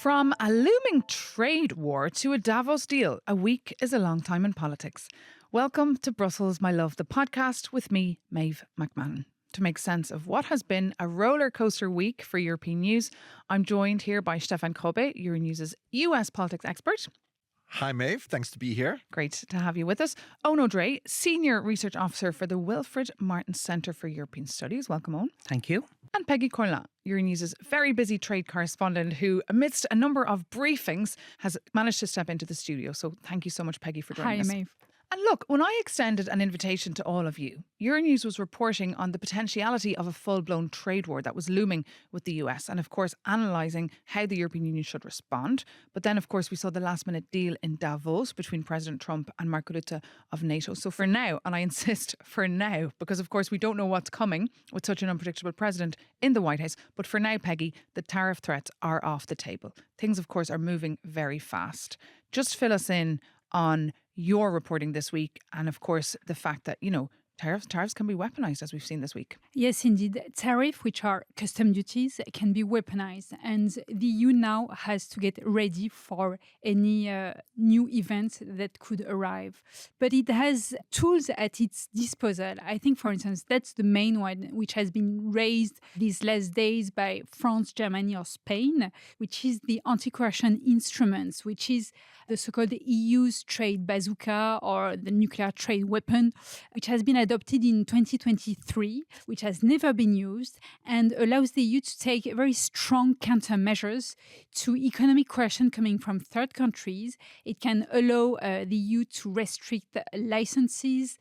From a looming trade war to a Davos deal, a week is a long time in politics. Welcome to Brussels, My Love, the podcast with me, Maeve McMahon. To make sense of what has been a roller coaster week for European news, I'm joined here by Stefan Grobe, Euronews US politics expert. Hi, Maeve. Thanks to be here. Great to have you with us. Eoin O'Drea, Senior Research Officer for the Wilfried Martens Centre for European Studies. Welcome, Eoin. Thank you. And Peggy Corlin, Euronews' very busy trade correspondent who, amidst a number of briefings, has managed to step into the studio. So thank you so much, Peggy, for joining us. Hi, Maeve. And look, when I extended an invitation to all of you, Euronews was reporting on the potentiality of a full-blown trade war that was looming with the US and, of course, analysing how the European Union should respond. But then, of course, we saw the last-minute deal in Davos between President Trump and Mark Rutte of Nato. So for now, and I insist for now, because, of course, we don't know what's coming with such an unpredictable president in the White House. But for now, Peggy, the tariff threats are off the table. Things, of course, are moving very fast. Just fill us in on your reporting this week and, of course, the fact that, tariffs can be weaponized, as we've seen this week. Yes, indeed. Tariffs, which are custom duties, can be weaponized. And the EU now has to get ready for any new events that could arrive. But it has tools at its disposal. I think, for instance, that's the main one, which has been raised these last days by France, Germany or Spain, which is the anti-coercion instruments, which is the so-called EU's trade bazooka or the nuclear trade weapon, which has been adopted in 2023, which has never been used and allows the EU to take very strong countermeasures to economic coercion coming from third countries. It can allow the EU to restrict licenses,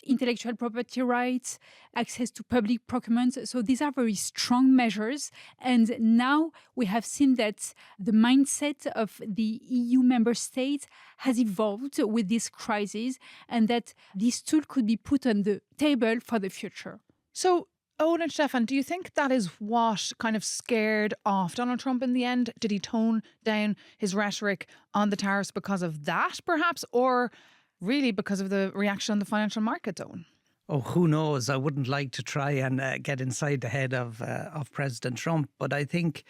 intellectual property rights, access to public procurement. So these are very strong measures. And now we have seen that the mindset of the EU member states has evolved with this crisis and that this tool could be put on the table for the future. So, Eoin and Stefan, do you think that is what kind of scared off Donald Trump in the end? Did he tone down his rhetoric on the tariffs because of that, perhaps, or really because of the reaction on the financial market, Eoin? Oh, who knows? I wouldn't like to try and get inside the head of President Trump, but I think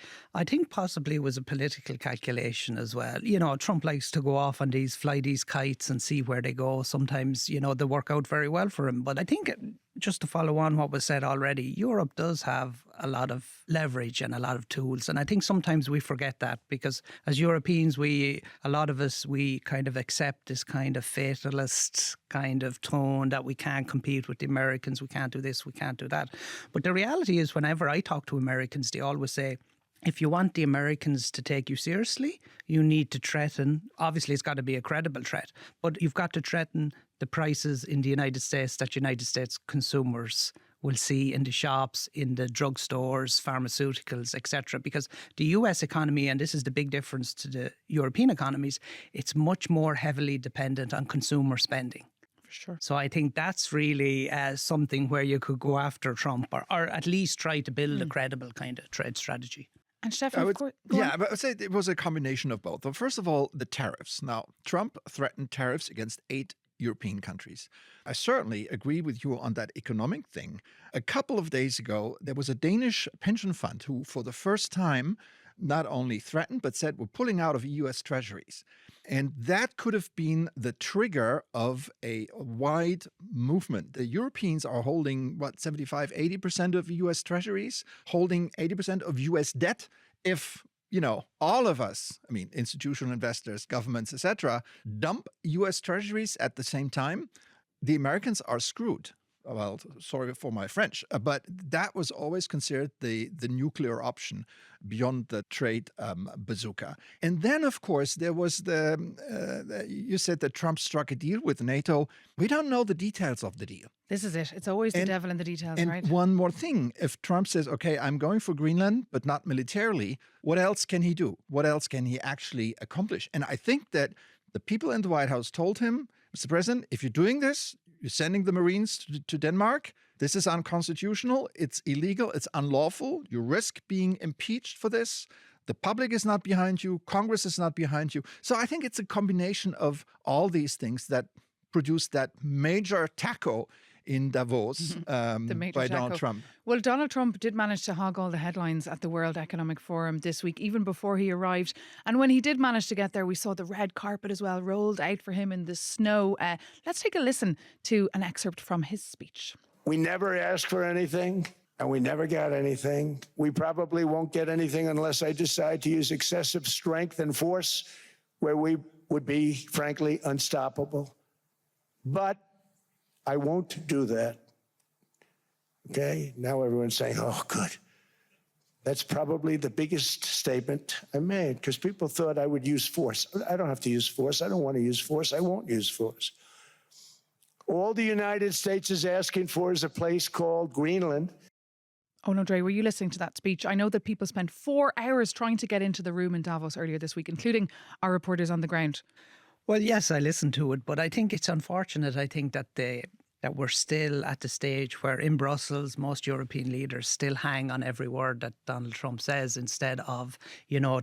possibly it was a political calculation as well. Trump likes to go off on fly these kites and see where they go. Sometimes, they work out very well for him. But I think, just to follow on what was said already, Europe does have a lot of leverage and a lot of tools. And I think sometimes we forget that because as Europeans, a lot of us kind of accept this kind of fatalist kind of tone that we can't compete with the Americans, we can't do this, we can't do that. But the reality is whenever I talk to Americans, they always say, if you want the Americans to take you seriously, you need to threaten, obviously it's got to be a credible threat, but you've got to threaten the prices in the United States that United States consumers will see in the shops, in the drugstores, pharmaceuticals, etc. Because the US economy, and this is the big difference to the European economies, it's much more heavily dependent on consumer spending. Sure. So I think that's really something where you could go after Trump or at least try to build a credible kind of trade strategy. And Stefan, but I would say it was a combination of both. Well, first of all, the tariffs. Now, Trump threatened tariffs against 8 European countries. I certainly agree with you on that economic thing. A couple of days ago, there was a Danish pension fund who, for the first time, not only threatened, but said we're pulling out of US treasuries. And that could have been the trigger of a wide movement. The Europeans are holding, 75-80% of US treasuries, holding 80% of US debt. If all of us, institutional investors, governments, etc., dump US treasuries at the same time, the Americans are screwed. Well, sorry for my French, but that was always considered the nuclear option beyond the trade bazooka. And then, of course, there was you said that Trump struck a deal with NATO. We don't know the details of the deal. This is it. It's always the devil in the details, right? And one more thing. If Trump says, okay, I'm going for Greenland, but not militarily, what else can he do? What else can he actually accomplish? And I think that the people in the White House told him, Mr. President, if you're doing this, you're sending the Marines to Denmark. This is unconstitutional. It's illegal. It's unlawful. You risk being impeached for this. The public is not behind you. Congress is not behind you. So I think it's a combination of all these things that produced that major taco in Davos The major by techo. Donald Trump. Well, Donald Trump did manage to hog all the headlines at the World Economic Forum this week, even before he arrived. And when he did manage to get there, we saw the red carpet as well rolled out for him in the snow. Let's take a listen to an excerpt from his speech. We never asked for anything, and we never got anything. We probably won't get anything unless I decide to use excessive strength and force, where we would be, frankly, unstoppable. But I won't do that. Okay? Now everyone's saying, oh, good. That's probably the biggest statement I made, because people thought I would use force. I don't have to use force. I don't want to use force. I won't use force. All the United States is asking for is a place called Greenland. Eoin O'Drea, were you listening to that speech? I know that people spent 4 hours trying to get into the room in Davos earlier this week, including our reporters on the ground. Well, yes, I listened to it, but I think it's unfortunate. I think that we're still at the stage where in Brussels, most European leaders still hang on every word that Donald Trump says instead of,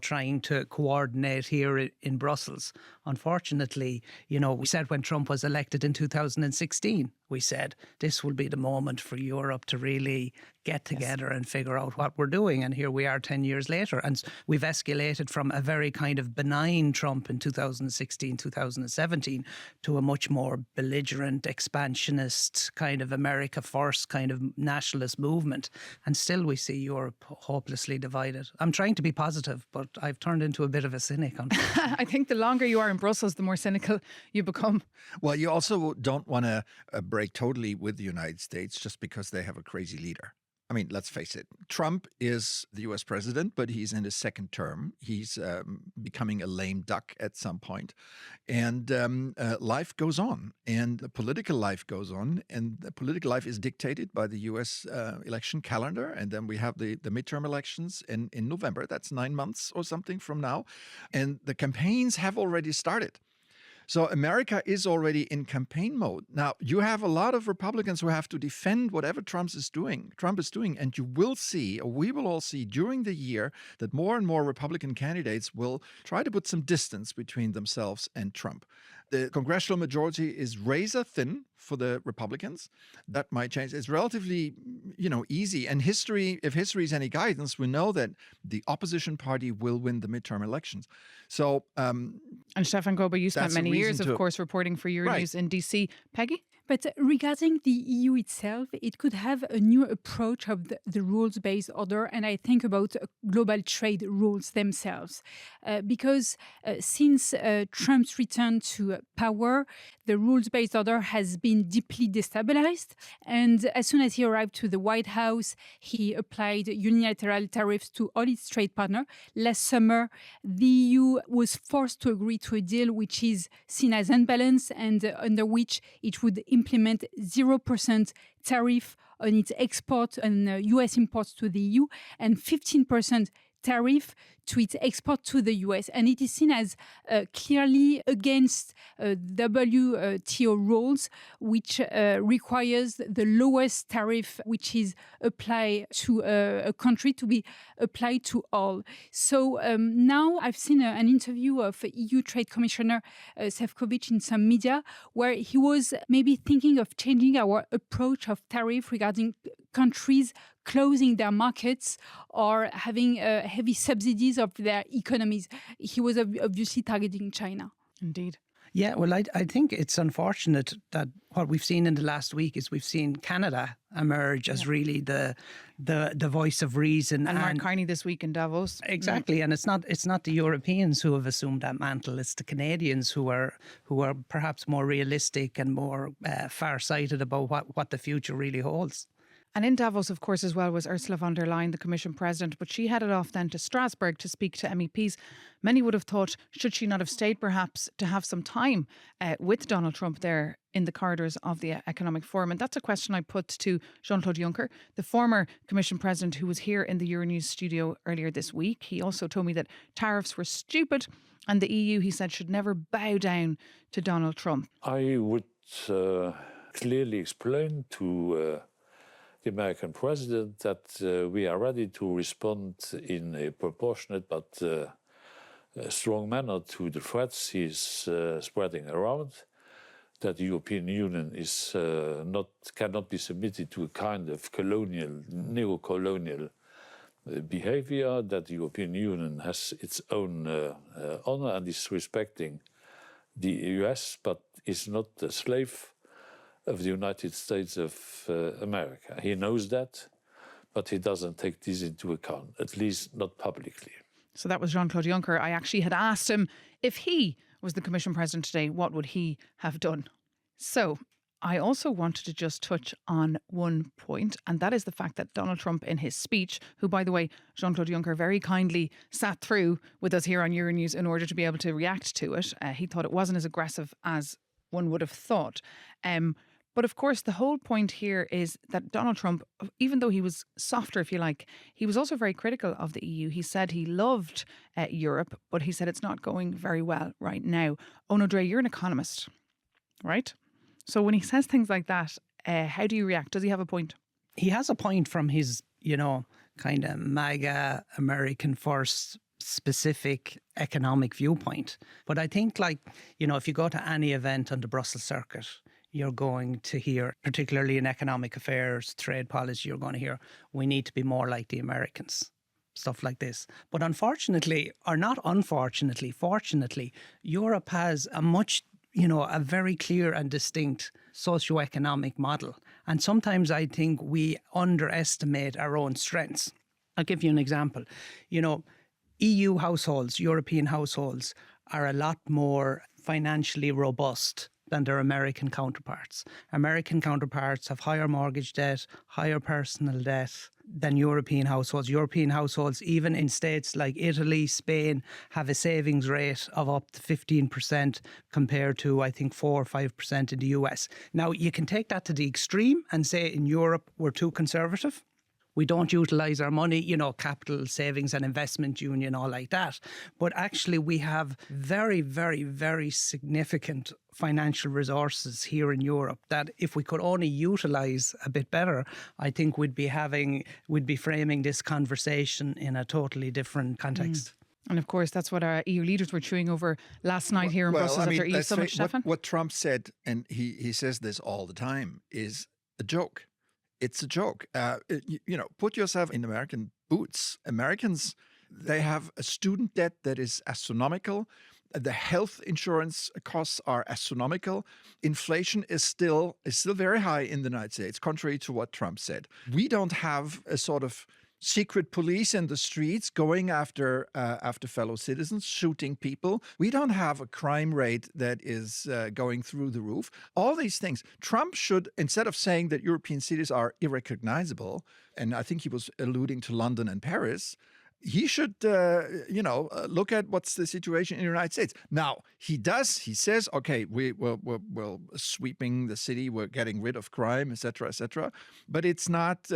trying to coordinate here in Brussels. Unfortunately, we said when Trump was elected in 2016, we said this will be the moment for Europe to really get together and figure out what we're doing. And here we are 10 years later. And we've escalated from a very kind of benign Trump in 2016, 2017 to a much more belligerent, expansionist, kind of America first, kind of nationalist movement. And still we see Europe hopelessly divided. I'm trying to be positive, but I've turned into a bit of a cynic. I think the longer you are in Brussels, the more cynical you become. Well, you also don't want to break totally with the United States just because they have a crazy leader. I mean, let's face it. Trump is the US president, but he's in his second term. He's becoming a lame duck at some point. And life goes on, and the political life goes on. And the political life is dictated by the US election calendar. And then we have the midterm elections in November. That's 9 months or something from now. And the campaigns have already started. So America is already in campaign mode. Now, you have a lot of Republicans who have to defend whatever Trump is doing, and you will see, or we will all see during the year, that more and more Republican candidates will try to put some distance between themselves and Trump. The congressional majority is razor thin for the Republicans. That might change. It's relatively, easy. And if history is any guidance, we know that the opposition party will win the midterm elections. So, and Stefan Grobe, you spent many years, of course, reporting for Euronews in DC. Peggy? But regarding the EU itself, it could have a new approach of the rules-based order, and I think about global trade rules themselves. Because since Trump's return to power, the rules-based order has been deeply destabilized. And as soon as he arrived to the White House, he applied unilateral tariffs to all its trade partners. Last summer, the EU was forced to agree to a deal which is seen as unbalanced and under which it would implement 0% tariff on its export and US imports to the EU and 15% tariff to its export to the US. And it is seen as clearly against WTO rules, which requires the lowest tariff which is applied to a country to be applied to all. So now I've seen an interview of EU Trade Commissioner Šefčovič in some media where he was maybe thinking of changing our approach of tariff regarding countries closing their markets or having heavy subsidies of their economies. He was obviously targeting China. Indeed. Yeah, well, I think it's unfortunate that what we've seen in the last week is we've seen Canada emerge as really the voice of reason. And Mark Carney this week in Davos. Exactly, and it's not the Europeans who have assumed that mantle. It's the Canadians who are perhaps more realistic and more far-sighted about what the future really holds. And in Davos, of course, as well, was Ursula von der Leyen, the Commission President, but she headed off then to Strasbourg to speak to MEPs. Many would have thought, should she not have stayed perhaps to have some time with Donald Trump there in the corridors of the Economic Forum? And that's a question I put to Jean-Claude Juncker, the former Commission President who was here in the Euronews studio earlier this week. He also told me that tariffs were stupid and the EU, he said, should never bow down to Donald Trump. I would clearly explain to the American president that we are ready to respond in a proportionate but strong manner to the threats he's spreading around. that the European Union is cannot be submitted to a kind of neo-colonial behavior, that the European Union has its own honor and is respecting the US, but is not a slave of the United States of America. He knows that, but he doesn't take this into account, at least not publicly. So that was Jean-Claude Juncker. I actually had asked him if he was the Commission President today, what would he have done? So I also wanted to just touch on one point, and that is the fact that Donald Trump in his speech, who, by the way, Jean-Claude Juncker very kindly sat through with us here on Euronews in order to be able to react to it. He thought it wasn't as aggressive as one would have thought. But of course, the whole point here is that Donald Trump, even though he was softer, if you like, he was also very critical of the EU. He said he loved Europe, but he said it's not going very well right now. Eoin O'Drea, you're an economist, right? So when he says things like that, how do you react? Does he have a point? He has a point from his, kind of MAGA, American first specific economic viewpoint. But I think if you go to any event on the Brussels circuit, you're going to hear, particularly in economic affairs, trade policy, you're going to hear, we need to be more like the Americans, stuff like this. But unfortunately, or not unfortunately, fortunately, Europe has a very clear and distinct socioeconomic model. And sometimes I think we underestimate our own strengths. I'll give you an example. EU households, European households are a lot more financially robust than their American counterparts. American counterparts have higher mortgage debt, higher personal debt than European households. European households, even in states like Italy, Spain, have a savings rate of up to 15% compared to, I think, 4 or 5% in the US. Now, you can take that to the extreme and say in Europe we're too conservative. We don't utilise our money, capital savings and investment union, all like that. But actually we have very, very, very significant financial resources here in Europe that if we could only utilise a bit better, I think we'd be framing this conversation in a totally different context. And of course, that's what our EU leaders were chewing over last night here in Brussels at their EU summit, Stefan. What Trump said, and he says this all the time, is a joke. It's a joke. Put yourself in American boots. Americans, they have a student debt that is astronomical. The health insurance costs are astronomical. Inflation is still very high in the United States, contrary to what Trump said. We don't have a sort of secret police in the streets going after fellow citizens, shooting people. We don't have a crime rate that is going through the roof. All these things. Trump should, instead of saying that European cities are irrecognizable, and I think he was alluding to London and Paris, he should, look at what's the situation in the United States. Now, he says, okay, we're sweeping the city, we're getting rid of crime, et cetera, but it's not,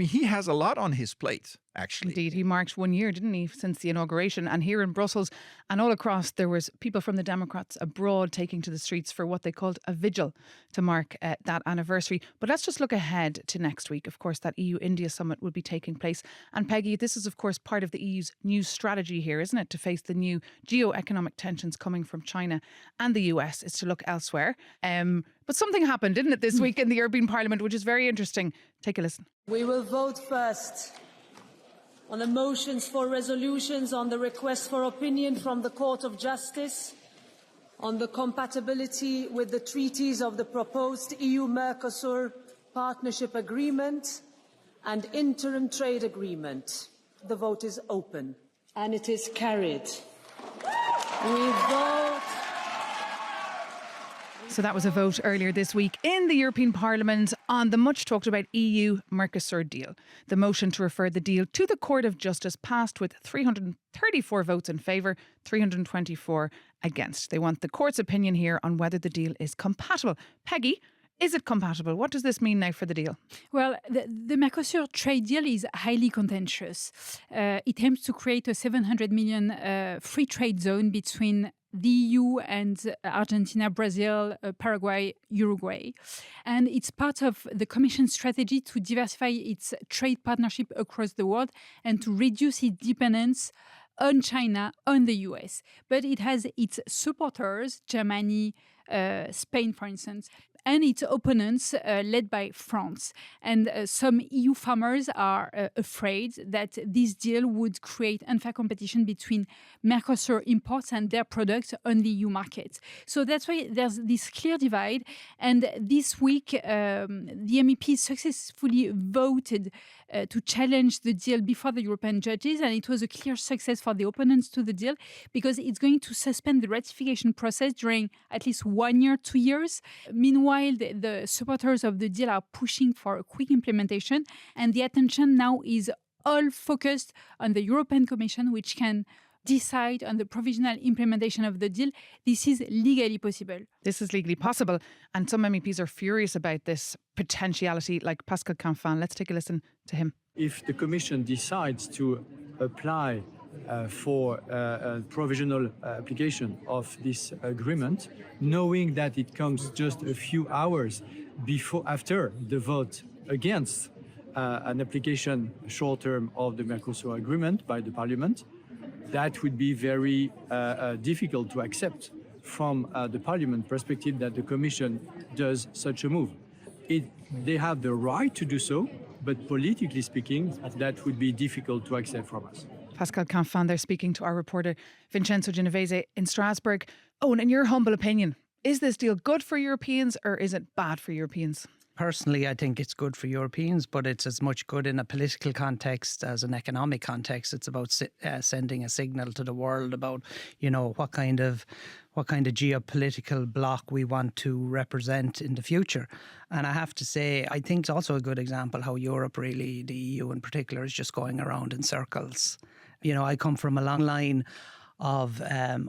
he has a lot on his plate, actually. Indeed, he marked 1 year, didn't he, since the inauguration. And here in Brussels and all across, there was people from the Democrats abroad taking to the streets for what they called a vigil to mark that anniversary. But let's just look ahead to next week. Of course, that EU-India summit will be taking place. And Peggy, this is, of course, part of the EU's new strategy here, isn't it, to face the new geo-economic tensions coming from China and the US, is to look elsewhere. But something happened, didn't it, this week in the European Parliament, which is very interesting. Take a listen. We will vote first on the motions for resolutions on the request for opinion from the Court of Justice on the compatibility with the treaties of the proposed EU-Mercosur Partnership Agreement and interim trade agreement. The vote is open and it is carried. We vote. So that was a vote earlier this week in the European Parliament on the much talked about EU-Mercosur deal. The motion to refer the deal to the Court of Justice passed with 334 votes in favour, 324 against. They want the court's opinion here on whether the deal is compatible. Peggy, is it compatible? What does this mean now for the deal? Well, the Mercosur trade deal is highly contentious. It aims to create a 700 million free trade zone between the EU and Argentina, Brazil, Paraguay, Uruguay. And it's part of the Commission's strategy to diversify its trade partnership across the world and to reduce its dependence on China, on the US. But it has its supporters, Germany, Spain, for instance, and its opponents led by France. And some EU farmers are afraid that this deal would create unfair competition between Mercosur imports and their products on the EU market. So that's why there's this clear divide. And this week, the MEPs successfully voted to challenge the deal before the European judges. And it was a clear success for the opponents to the deal because it's going to suspend the ratification process during at least 1 year, 2 years. Meanwhile, the supporters of the deal are pushing for a quick implementation, and the attention now is all focused on the European Commission, which can decide on the provisional implementation of the deal. This is legally possible. This is legally possible. And some MEPs are furious about this potentiality, like Pascal Canfin. Let's take a listen to him. If the Commission decides to apply for a provisional application of this agreement, knowing that it comes just a few hours after the vote against an application short-term of the Mercosur agreement by the Parliament, that would be very difficult to accept from the Parliament perspective that the Commission does such a move. They have the right to do so, but politically speaking, that would be difficult to accept from us. Pascal Canfin there speaking to our reporter Vincenzo Genovese in Strasbourg. Owen, in your humble opinion, is this deal good for Europeans or is it bad for Europeans? Personally, I think it's good for Europeans, but it's as much good in a political context as an economic context. It's about sending a signal to the world about, what kind of geopolitical bloc we want to represent in the future. And I have to say, I think it's also a good example how Europe really, the EU in particular, is just going around in circles. I come from a long line of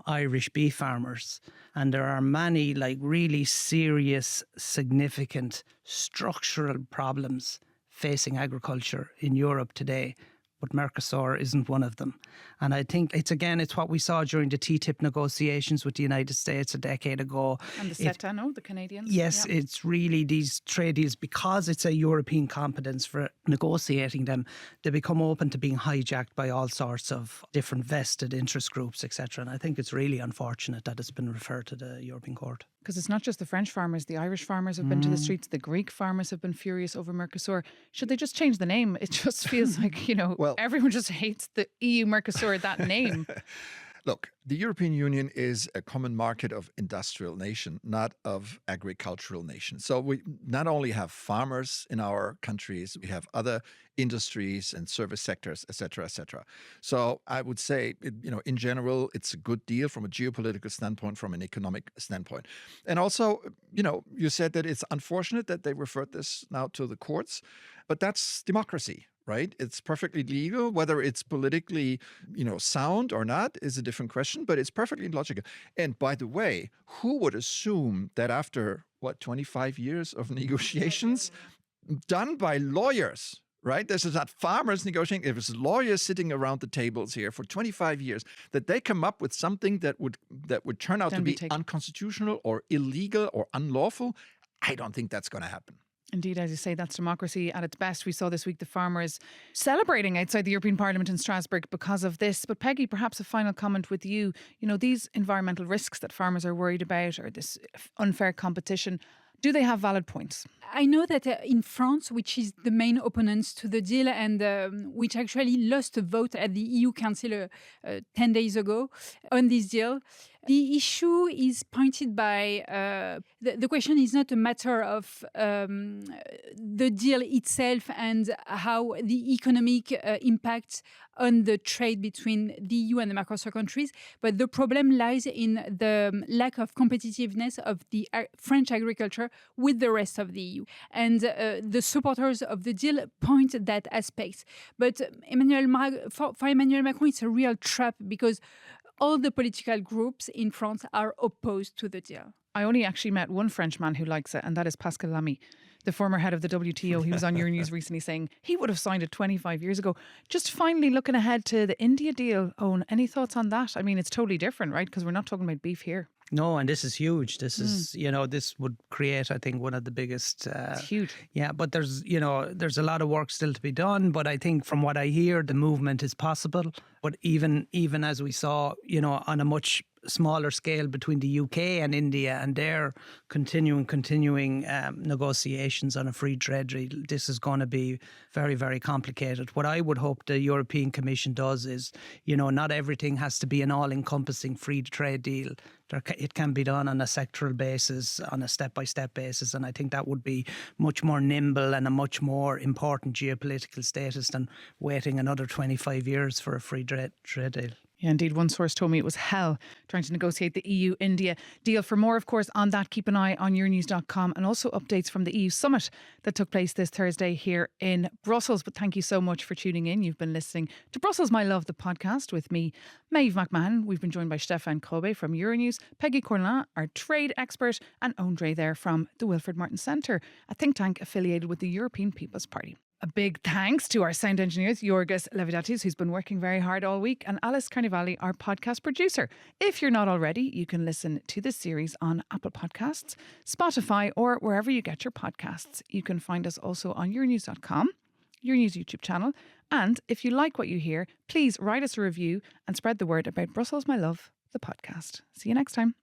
Irish beef farmers, and there are many really serious, significant structural problems facing agriculture in Europe today. But Mercosur isn't one of them. And I think it's what we saw during the TTIP negotiations with the United States a decade ago. And the CETA, the Canadians. Yes, yeah. It's really these trade deals, because it's a European competence for negotiating them, they become open to being hijacked by all sorts of different vested interest groups, etc. And I think it's really unfortunate that it's been referred to the European Court. Because it's not just the French farmers, the Irish farmers have been to the streets, the Greek farmers have been furious over Mercosur. Should they just change the name? It just feels like, everyone just hates the EU Mercosur, that name. Look, the European Union is a common market of industrial nation, not of agricultural nation. So we not only have farmers in our countries, we have other industries and service sectors, et cetera, et cetera. So I would say, in general, it's a good deal from a geopolitical standpoint, from an economic standpoint. And also, you said that it's unfortunate that they referred this now to the courts, but that's democracy. Right? It's perfectly legal. Whether it's politically, sound or not is a different question, but it's perfectly logical. And by the way, who would assume that after, 25 years of negotiations done by lawyers, right? This is not farmers negotiating. It was lawyers sitting around the tables here for 25 years, that they come up with something that would turn out to be unconstitutional or illegal or unlawful. I don't think that's going to happen. Indeed, as you say, that's democracy at its best. We saw this week the farmers celebrating outside the European Parliament in Strasbourg because of this. But Peggy, perhaps a final comment with you. These environmental risks that farmers are worried about, or this unfair competition, do they have valid points? I know that in France, which is the main opponents to the deal and which actually lost a vote at the EU Council 10 days ago on this deal, the issue is pointed by the question is not a matter of the deal itself and how the economic impact on the trade between the EU and the Mercosur countries, but the problem lies in the lack of competitiveness of the French agriculture with the rest of the EU. And the supporters of the deal point that aspect. But for Emmanuel Macron, it's a real trap because all the political groups in France are opposed to the deal. I only actually met one Frenchman who likes it, and that is Pascal Lamy, the former head of the WTO. He was on Euronews recently saying he would have signed it 25 years ago. Just finally looking ahead to the India deal, Owen, any thoughts on that? I mean, it's totally different, right? Because we're not talking about beef here. No, and this is huge. This is, this would create, I think, one of the biggest. It's huge. Yeah, but there's a lot of work still to be done. But I think from what I hear, the movement is possible. But even as we saw, on a much smaller scale between the UK and India, and their continuing negotiations on a free trade deal, this is going to be very, very complicated. What I would hope the European Commission does is, not everything has to be an all-encompassing free trade deal. It can be done on a sectoral basis, on a step-by-step basis, and I think that would be much more nimble and a much more important geopolitical status than waiting another 25 years for a free trade deal. Yeah, indeed. One source told me it was hell trying to negotiate the EU-India deal. For more, of course, on that, keep an eye on Euronews.com, and also updates from the EU summit that took place this Thursday here in Brussels. But thank you so much for tuning in. You've been listening to Brussels, My Love, the podcast with me, Maeve McMahon. We've been joined by Stefan Grobe from Euronews, Peggy Corlin, our trade expert, and Eoin O'Drea there from the Wilfried Martens Centre, a think tank affiliated with the European People's Party. A big thanks to our sound engineers, Yorgos Levidatis, who's been working very hard all week, and Alice Carnivali, our podcast producer. If you're not already, you can listen to this series on Apple Podcasts, Spotify, or wherever you get your podcasts. You can find us also on Euronews.com, Euronews YouTube channel. And if you like what you hear, please write us a review and spread the word about Brussels, My Love, the podcast. See you next time.